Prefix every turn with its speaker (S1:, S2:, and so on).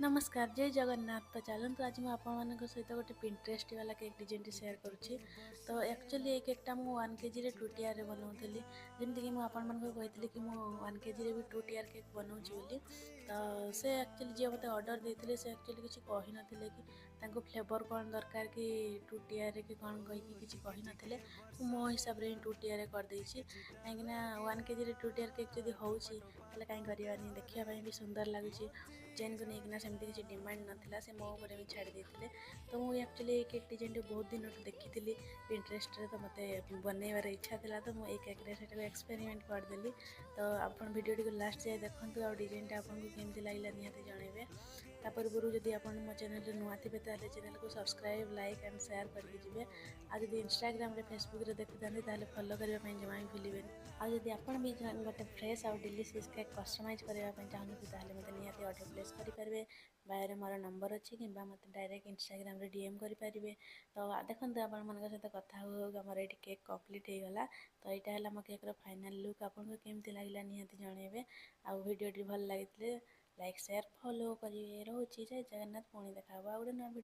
S1: नमस्कार जय जगन्नाथ। तो चलतु आज मुझे आपण सहित गोटे पिंटरेस्ट वाला केक डिजाइन सेयार करुँची। तो एक्चुअली ये केकटा मुझे 1 kg टूटियार बनाऊली जमीक मुझे कही कि मुझे 1 kg भी टूटियार केक बनाऊँच बोली। तो से एक्चुअली जी मत ऑर्डर देते से एक्चुअली किसी कही नथिले कि फ्लेवर कौन दरकार कि टूटियार कि कौन कहीकि किसी कही नथिले। मो हिसाब रे टूटियार करदे कहीं 1 kg टूटियार केक जदि होउची ताले कहीं करवानी देखा भी सुंदर लगुच। चेन को लेकिन सेमती किसी डिमांड नाला से मो उपर भी छाड़ी देते। तो मुझे एक्चुअली ये केक डिजाइन बहुत दिन देखी पिंटरेस्ट रे। तो मत बनइबार इच्छा था तो मुझे केक्रे से एक्सपेरिमेंट करदेली। तो आप भिडियो लास्ट जाए देखते आ डिजाइन आपको केमती लगे निहाती जनइबे। पूर्व जदि आप मो चैनल नुआ थे तो चैनल को सब्सक्राइब लाइक एंड शेयर करके जी। आज इंस्टाग्राम रे फेसबुक रे देखुता फॉलो करने जमा भी भूलें। आदि आप भी गोटे फ्रेश आउ डिलीशियस केक कस्टमाइज करने चाहूँगी तो मतलब निहाती ऑर्डर प्लेस करेंगे। बायो मोर नंबर अच्छी कि मत डायरेक्ट इंस्टाग्राम रे डीएम करेंगे। तो देखो आप सहित कथा आमर ये केक कम्प्लीट हो गला। तो यहाँ है मो केक्र फाइनाल लुक आपको केमती लगे निहाती जनइबे। आ भिडियो भल लगी लाइक शेयर फॉलो करेंगे। रोचे जय जगन्नाथ। पुणी देखा गोटे नुआ।